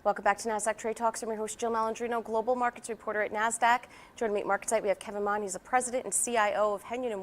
Welcome back to Nasdaq Trade Talks. I'm your host, Jill Malandrino, global markets reporter at Nasdaq. Joining me at MarketSite, we have Kevin Mahn. He's the president and CIO of Hennion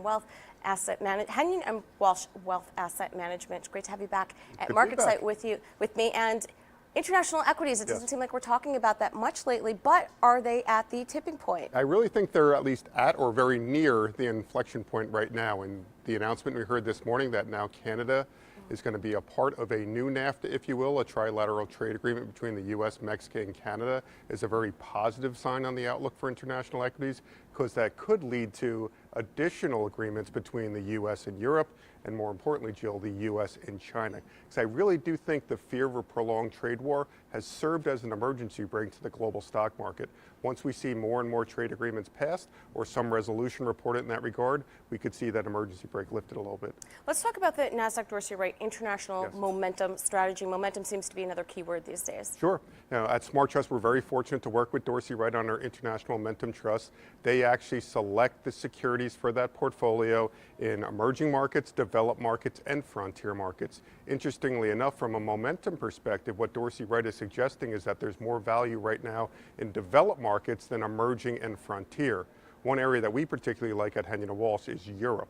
and Walsh Wealth Asset Management. It's great to have you back at MarketSite with me. And international equities, it doesn't seem like we're talking about that much lately, but are they at the tipping point? I really think they're at least at or very near the inflection point right now. And the announcement we heard this morning that now Canada is going to be a part of a new NAFTA, if you will, a trilateral trade agreement between the U.S., Mexico, and Canada, is a very positive sign on the outlook for international equities, because that could lead to additional agreements between the U.S. and Europe, and more importantly, Jill, the U.S. and China. Because I really do think the fear of a prolonged trade war has served as an emergency brake to the global stock market. Once we see more and more trade agreements passed, or some resolution reported in that regard, we could see that emergency brake lifted a little bit. Let's talk about the Nasdaq Dorsey Wright international momentum strategy. Momentum seems to be another key word these days. Sure. Now, at Smart Trust, we're very fortunate to work with Dorsey Wright on our International Momentum Trust. They actually select the securities for that portfolio in emerging markets, developed markets, and frontier markets. Interestingly enough, from a momentum perspective, what Dorsey Wright is suggesting is that there's more value right now in developed markets than emerging and frontier. One area that we particularly like at Hennion and Walsh is Europe.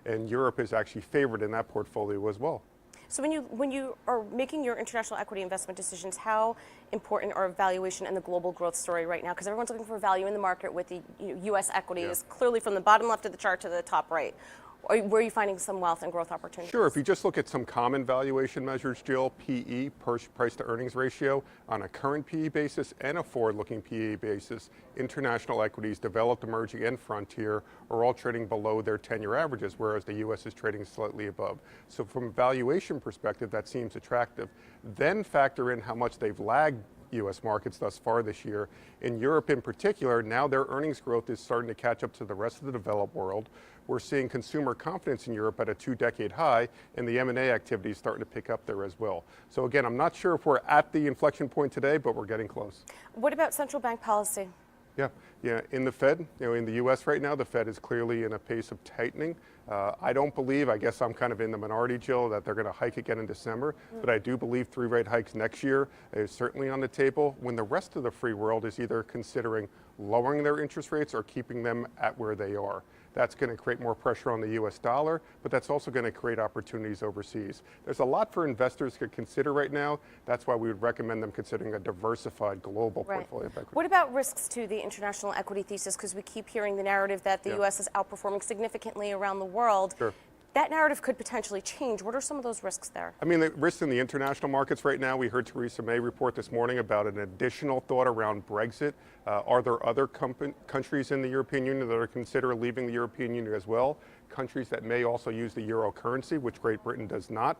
And Europe is actually favored in that portfolio as well. So when you are making your international equity investment decisions, how important are valuation and the global growth story right now? Because everyone's looking for value in the market with the U.S. equities, clearly from the bottom left of the chart to the top right. Or where are you finding some wealth and growth opportunities? Sure. If you just look at some common valuation measures, Jill, PE, price to earnings ratio, on a current PE basis and a forward-looking PE basis, international equities, developed, emerging, and frontier, are all trading below their 10-year averages, whereas the U.S. is trading slightly above. So from a valuation perspective, that seems attractive. Then factor in how much they've lagged U.S. markets thus far this year. In Europe in particular, now their earnings growth is starting to catch up to the rest of the developed world. We're seeing consumer confidence in Europe at a 2-decade high, and the M&A activity is starting to pick up there as well. So again, I'm not sure if we're at the inflection point today, but we're getting close. What about central bank policy? Yeah. In the Fed, in the U.S. right now, the Fed is clearly in a pace of tightening. I don't believe, I guess I'm kind of in the minority, Jill, that they're going to hike again in December, but I do believe 3 rate hikes next year is certainly on the table, when the rest of the free world is either considering lowering their interest rates or keeping them at where they are. That's going to create more pressure on the U.S. dollar, but that's also going to create opportunities overseas. There's a lot for investors to consider right now. That's why we would recommend them considering a diversified global portfolio of equity. What about risks to the international equity thesis? Because we keep hearing the narrative that the U.S. is outperforming significantly around the world. Sure. That narrative could potentially change. What are some of those risks there? I mean, the risks in the international markets right now, we heard Theresa May report this morning about an additional thought around Brexit. Are there other countries in the European Union that are considering leaving the European Union as well? Countries that may also use the euro currency, which Great Britain does not.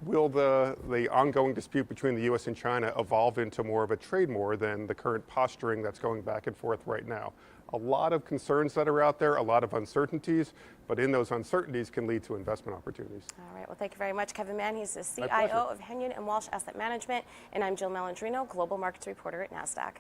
Will the ongoing dispute between the U.S. and China evolve into more of a trade war than the current posturing that's going back and forth right now? A lot of concerns that are out there, a lot of uncertainties, but in those uncertainties can lead to investment opportunities. All right, well, thank you very much, Kevin Mahn. He's the CIO of Hennion and Walsh Asset Management, and I'm Jill Malandrino, global markets reporter at Nasdaq.